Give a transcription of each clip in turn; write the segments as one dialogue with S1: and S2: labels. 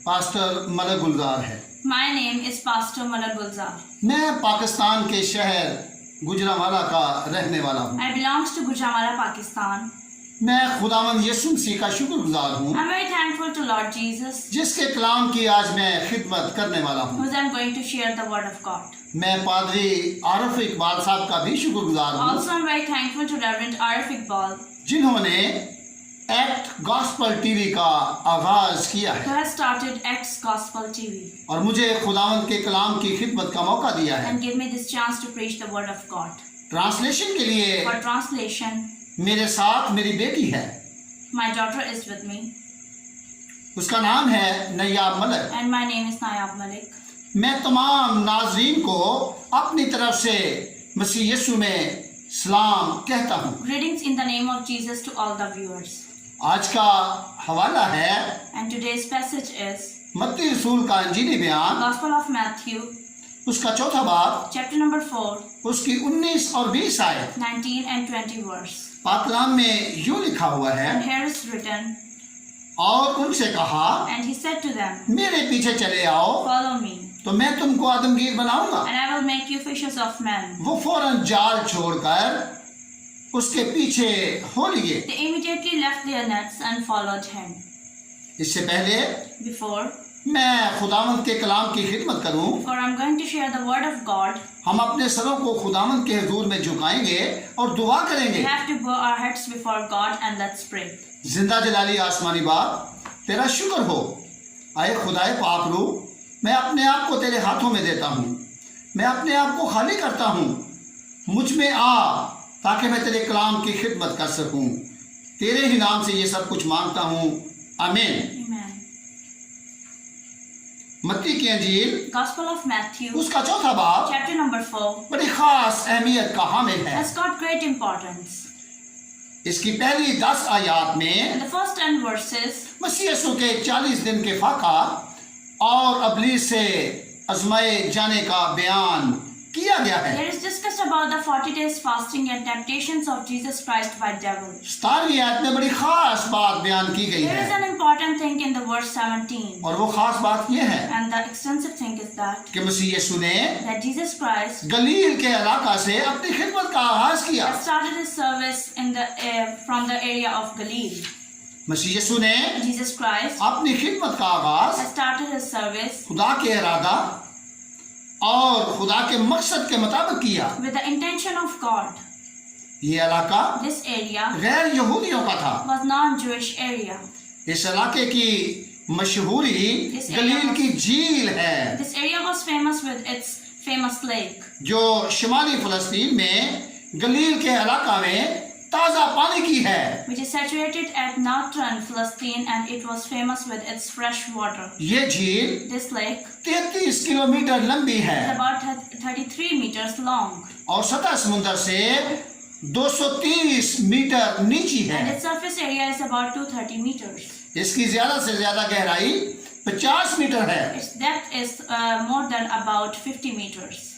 S1: Pastor Malak गुलजार है।
S2: My name is Pastor Malak Gulzar.
S1: मैं पाकिस्तान के शहर गुजरांवाला का रहने वाला हूँ।
S2: I belongs to Gujranwala, Pakistan.
S1: मैं खुदावंद यीशु मसीह का शुक्रगुजार हूँ,
S2: I'm very thankful to Lord Jesus,
S1: जिसके कलाम की आज मैं खिदमत करने वाला हूँ।
S2: whose I'm going to share the word of God.
S1: मैं पादरी आरिफ इकबाल साहब का भी शुक्रगुजार हूँ,
S2: Also, I'm very thankful to Reverend Arif Iqbal,
S1: जिन्होंने एक्ट गॉस्पल टीवी का आगाज किया
S2: who
S1: है
S2: has started X Gospel TV
S1: और मुझे खुदावंद के कलाम की खिदमत का मौका दिया है।
S2: and give me this chance to preach the word of God.
S1: Translation के लिए
S2: For translation,
S1: मेरे साथ मेरी बेटी है,
S2: my daughter is with me
S1: उसका नाम है नैयाब Malak.
S2: and my name is Nayab Malik.
S1: मैं तमाम नाजरीन को अपनी तरफ से मसीह यीशु में सलाम कहता हूँ।
S2: Greetings in the name of Jesus to all the viewers.
S1: आज का हवाला है
S2: And today's passage is
S1: मत्ती रसूल का इंजीली बयान,
S2: Gospel of Matthew,
S1: उसका चौथा बाब,
S2: chapter number 4,
S1: उसकी 19 और 20 आयत।
S2: 19 and 20 verse.
S1: पाकलाम में यूं लिखा हुआ है,
S2: And here is written,
S1: और उनसे कहा,
S2: and he said to them,
S1: मेरे पीछे चले आओ
S2: follow me,
S1: तो मैं तुमको आदमगीर बनाऊंगा।
S2: and I will make you fishers of men.
S1: वो फौरन जाल छोड़कर उसके पीछे हो लिए।
S2: They immediately left their nets and followed him.
S1: इससे पहले
S2: Before
S1: मैं खुदावंद के कलाम की खिदमत करूं,
S2: I'm going to share the word of God,
S1: हम अपने सरों को खुदावंद के हुजूर में झुकाएंगे और दुआ
S2: we
S1: करेंगे।
S2: have to bow our heads before God and let's pray.
S1: जिंदा जलाली आसमानी बाप, तेरा शुक्र हो, आए खुदाए पाक रू, मैं अपने आप को तेरे हाथों में देता हूँ, मैं अपने आप को खाली करता हूँ, मुझ में आ ताकि मैं तेरे कलाम की खिदमत कर सकूं। तेरे ही नाम से ये सब कुछ मांगता हूँ, आमीन।
S2: Amen.
S1: मत्ती की अंजील
S2: Gospel of Matthew,
S1: उसका चौथा बाब
S2: chapter number 4,
S1: बड़ी खास अहमियत का हामिल है।
S2: has got great importance.
S1: इसकी पहली 10 आयत में
S2: In the first 10 verses,
S1: मसीह यीशु के 40 दिन के फाका और अबलीस से आजमाए जाने का बयान किया गया है।
S2: there is discussed about the 40 days fasting and temptations of Jesus Christ by devil.
S1: 17वीं आयत में बड़ी खास बात बयान की गई
S2: There is
S1: है
S2: an important thing in the verse 17,
S1: और वो खास बात ये है
S2: and the extensive thing is that
S1: कि मसीह यीशु ने
S2: that Jesus Christ
S1: गलील के इलाका से अपनी खिदमत का आगाज किया।
S2: has started his service in the from the area of Galilee.
S1: मसीह यीशु ने
S2: Jesus Christ
S1: अपनी खिदमत का आगाज
S2: has started his service
S1: खुदा के इरादा और खुदा के मकसद के मुताबिक किया।
S2: with the intention of God.
S1: ये इलाका
S2: This area
S1: गैर यहूदियों का था।
S2: was non-Jewish area.
S1: इस इलाके की मशहूरी
S2: This area
S1: गलील
S2: was-
S1: की झील है,
S2: This area was famous with its famous lake,
S1: जो शिमाली फलस्तीन में गलील के इलाका में ताजा पानी की है।
S2: which is situated at northern Palestine, and it was famous with its fresh water.
S1: ये झील
S2: This lake
S1: 33 किलोमीटर लंबी
S2: is
S1: है
S2: about 33 meters long,
S1: और सतह समुद्र से 230 मीटर नीची
S2: and
S1: है।
S2: its surface area is about 230 meters.
S1: इसकी ज्यादा से ज्यादा गहराई 50 मीटर है।
S2: Its depth is more than about 50 meters.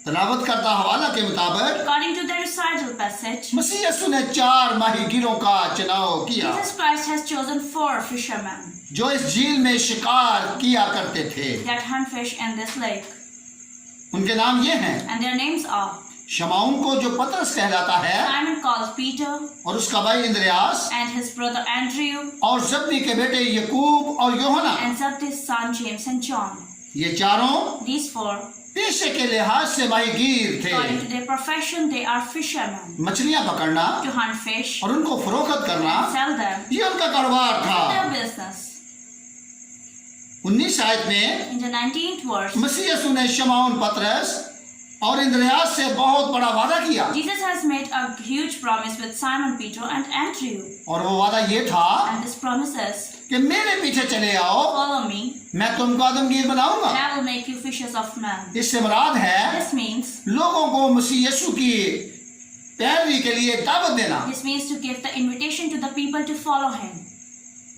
S1: तलावत करता हवाला के मुताबिक
S2: According to the recital passage,
S1: मसीह यीशु ने 4 माहीगीरों का चुनाव किया
S2: Jesus Christ has chosen 4 fishermen
S1: जो इस झील में शिकार किया करते थे।
S2: that hunt fish in this lake,
S1: उनके नाम ये हैं,
S2: and their names are
S1: शमाउन को जो पतरस कहलाता है
S2: Simon called Peter
S1: और उसका भाई इंद्रियास
S2: and his brother Andrew
S1: और जब्दी के बेटे यकूब और यूहन्ना।
S2: and Zebedee son James and John.
S1: ये चारों
S2: These 4,
S1: पेशे के लिहाज से माहीगीर थे।
S2: according to their profession, they are fishermen,
S1: मछलियां पकड़ना
S2: to hunt fish
S1: और उनको फरोख्त करना
S2: and sell them.
S1: ये उनका कारोबार
S2: This is
S1: था।
S2: their business.
S1: 19 आयत में
S2: In the 19th verse,
S1: मसीह यीशु ने शमाउन पतरस और इंद्रियास से बहुत बड़ा वादा किया
S2: Jesus has made a huge promise with Simon Peter and Andrew,
S1: और वो वादा ये था
S2: and this promise is,
S1: कि मेरे पीछे चले आओ,
S2: follow me,
S1: मैं तुमको आदमगीर बनाऊंगा।
S2: and I will make you fishers of men.
S1: इससे मुराद है
S2: This means
S1: लोगों को मसीह यीशु की पैरवी के लिए दावत देना।
S2: This means to give the invitation to the people to follow him.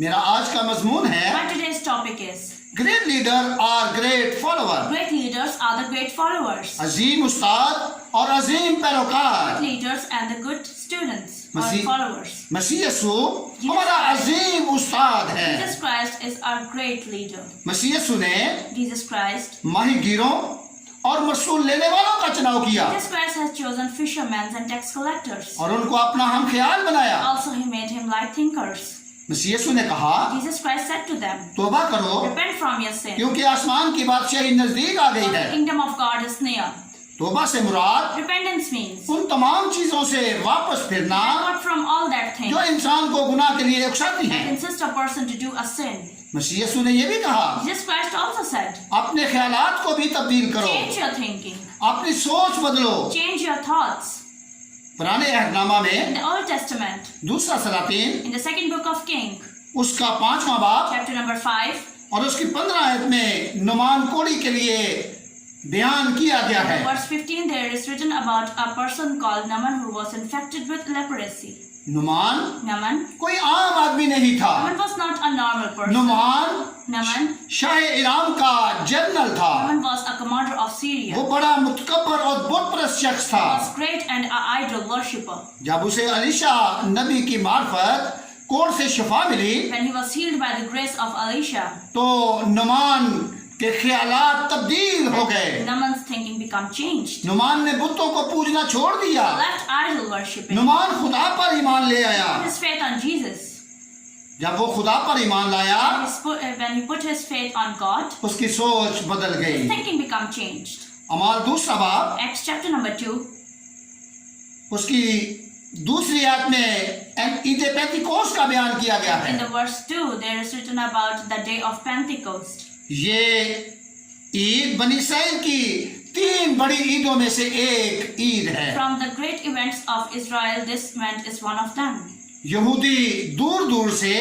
S1: मेरा आज का मजमून है
S2: My today's topic is
S1: great leader और great follower.
S2: great leaders are the great followers.
S1: अजीम उस्ताद और अजीम पैरोकार।
S2: Leaders and the good students or
S1: Masih-
S2: followers.
S1: मसीह यीशु हमारा अजीम उस्ताद है।
S2: Jesus Christ Christ is our great leader.
S1: मसीह यीशु ने
S2: Jesus Christ.
S1: माहीगीरों और मसूल लेने वालों का चुनाव किया
S2: Jesus Christ has chosen fishermen and tax collectors.
S1: और उनको अपना हम ख्याल बनाया।
S2: Also, he made him like thinkers.
S1: मसीह यीशु ने कहा
S2: Jesus Christ said to them,
S1: तौबा करो
S2: repent from your sin.
S1: क्योंकि आसमान की बादशाही नजदीक आ गई
S2: For the
S1: है।
S2: kingdom of God is near.
S1: तौबा से मुराद
S2: Repentance means
S1: उन तमाम चीजों से वापस फिरना
S2: not from all that things
S1: जो इंसान को गुनाह के लिए उकसाती
S2: that
S1: हैं।
S2: insist a person to do a sin.
S1: मसीह यीशु ने यह भी कहा
S2: Jesus Christ also said,
S1: अपने ख्यालात को भी तब्दील करो,
S2: change your thinking,
S1: अपनी सोच बदलो।
S2: change your thoughts.
S1: पुराने अहदनामा
S2: In
S1: में
S2: the Old Testament,
S1: दूसरा सलातीन
S2: in the second book of King,
S1: उसका 5वां बाब
S2: chapter number 5,
S1: और उसकी 15 आयत में नुमान कोड़ी के लिए बयान किया गया है।
S2: verse 15, there is written about a person called Naaman who was infected with leprosy.
S1: Numan
S2: Naaman,
S1: कोई आम आदमी नहीं था।
S2: Naaman was not a normal person.
S1: Numan
S2: Naaman,
S1: Shah इराम का जनरल था।
S2: Naaman was a commander of Syria.
S1: वो बड़ा मुतकब्बर और बुत परस्त शख्स था।
S2: He was great and an idol worshipper.
S1: जब उसे अलीशा नबी की मार्फत कोढ़ से शिफा मिली
S2: When he was healed by the grace of Elisha,
S1: तो नुमान के ख्यालात तब्दील हो गए।
S2: Naaman's thinking became changed.
S1: Numan ने बुतों को पूजना छोड़ दिया।
S2: He left idol worshiping.
S1: Numan खुदा पर ईमान ले आया।
S2: Put his faith on Jesus.
S1: जब वो खुदा पर ईमान लाया
S2: When he put his faith on God,
S1: उसकी सोच बदल
S2: his
S1: गई।
S2: thinking became changed.
S1: अमाल दूसरा बाब
S2: Acts chapter number 2,
S1: उसकी दूसरी आयत में ईद पेंतिकोस्त का बयान किया गया
S2: in
S1: है।
S2: the verse 2, there is written about the day of Pentecost.
S1: ये ईद बनी इस्राइल की 3 बड़ी ईदों में से एक ईद है।
S2: From the great events of Israel, this event is one of them.
S1: यहूदी दूर दूर से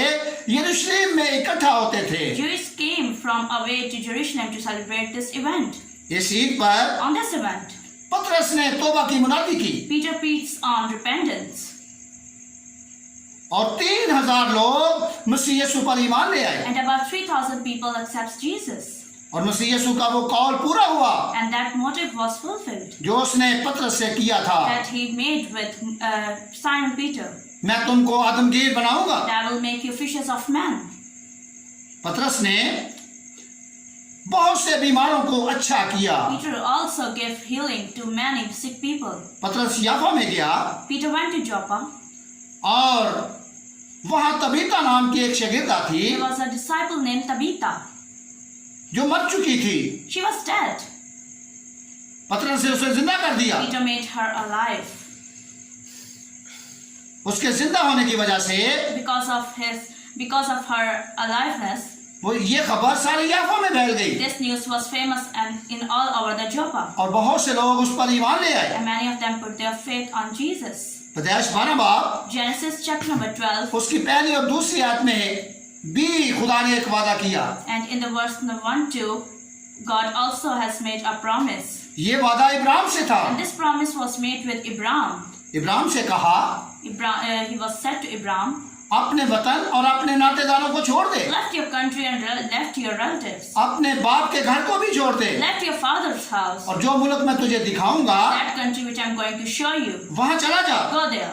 S1: यरूशलेम में इकट्ठा होते थे।
S2: Jews came from away to Jerusalem to celebrate this event.
S1: इस ईद पर
S2: On this event,
S1: पतरस ने तौबा की मुनादी की
S2: Peter preached on repentance,
S1: और 3000 लोग मसीह यीशु पर ईमान ले आए
S2: and about 3,000 people accept Jesus.
S1: और मसीह यीशु का वो कौल पूरा हुआ
S2: And that motive was fulfilled
S1: जो उसने पतरस से किया था।
S2: that he made with Simon Peter.
S1: मैं तुमको आदमगीर बनाऊंगा।
S2: That will make you fishers of men.
S1: पतरस ने बहुत से बीमारों को अच्छा किया।
S2: Peter also gave healing to many sick people.
S1: पतरस याफा में गया
S2: Peter went to Joppa.
S1: और वहां तबीता नाम की एक शागिर्दा थी
S2: There was a disciple named Tabitha.
S1: जो मर चुकी थी।
S2: She was dead.
S1: पतरस ने उसे जिंदा कर दिया।
S2: Peter made her alive.
S1: उसके जिंदा होने की वजह से
S2: Because of her aliveness,
S1: वो ये खबर सारे याफा में फैल गई
S2: this news was famous and in all over the Joppa.
S1: और बहुत से लोग उस पर ईमान ले आए।
S2: And many of them put their faith on Jesus.
S1: पैदाइश 12 बाब
S2: Genesis chapter number 12,
S1: उसकी पहली और दूसरी आयत में भी खुदा ने एक वादा किया।
S2: and in the verse number 1-2, God also has made a promise.
S1: ये वादा इब्राहिम से था।
S2: And this promise was made with Abraham.
S1: Ibrahim से कहा
S2: He was said to Abraham,
S1: अपने वतन और अपने नातेदारों को छोड़ दे,
S2: left your country and left your relatives,
S1: अपने बाप के घर को भी छोड़ दे
S2: left your father's house,
S1: और जो मुल्क मैं तुझे दिखाऊंगा
S2: that country which I'm going to show you,
S1: वहां चला जा।
S2: go there.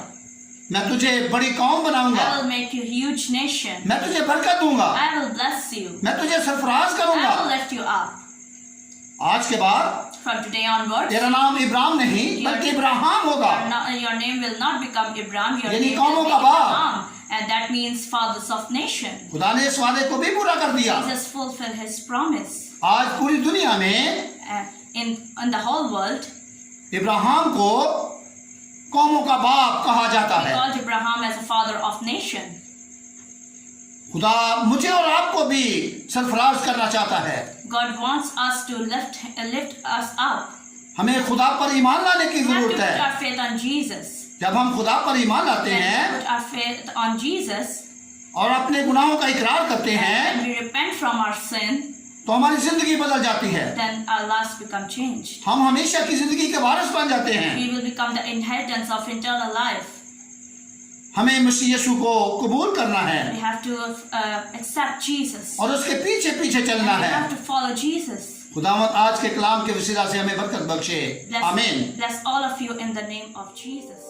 S1: मैं तुझे बड़ी कौम बनाऊंगा,
S2: I will make you a huge nation.
S1: मैं तुझे बरकत दूंगा,
S2: I will bless you.
S1: मैं तुझे सरफराज
S2: I
S1: करूंगा।
S2: will lift you up.
S1: आज के बाद
S2: From today onwards,
S1: तेरा नाम इब्राहिम नहीं बल्कि इब्राहिम होगा।
S2: your name will not become Abraham, your
S1: यानी
S2: name
S1: कौमों
S2: will be
S1: का बाप।
S2: Abraham, and that means fathers of nation.
S1: खुदा ने इस वादे को भी पूरा कर दिया।
S2: Jesus fulfilled his promise.
S1: आज पूरी दुनिया में
S2: In the whole world,
S1: Ibrahim को कौमों का बाप कहा जाता
S2: we
S1: है।
S2: called Abraham as a father of nation.
S1: खुदा मुझे और आपको भी सरफराज करना चाहता है।
S2: God wants us to lift us up.
S1: हमें खुदा पर ईमान लाने की
S2: We have to
S1: जरूरत
S2: put
S1: है।
S2: our faith on Jesus.
S1: जब हम खुदा पर ईमान लाते
S2: When we
S1: हैं
S2: put our faith on Jesus,
S1: और अपने गुनाहों का इकरार करते हैं
S2: and we repent from our sin,
S1: तो हमारी जिंदगी बदल जाती है।
S2: then our lives become changed.
S1: हम हमेशा की जिंदगी के वारिस बन जाते हैं।
S2: We will become the inheritance of eternal life.
S1: हमें मसीह यीशु को कबूल करना है
S2: We have to accept Jesus.
S1: और उसके पीछे पीछे
S2: And
S1: चलना
S2: we
S1: है।
S2: have to follow Jesus.
S1: खुदावंद आज के कलाम के वसीला से हमें बरकत बख्शे। आमीन।
S2: Bless all of you in the name of Jesus.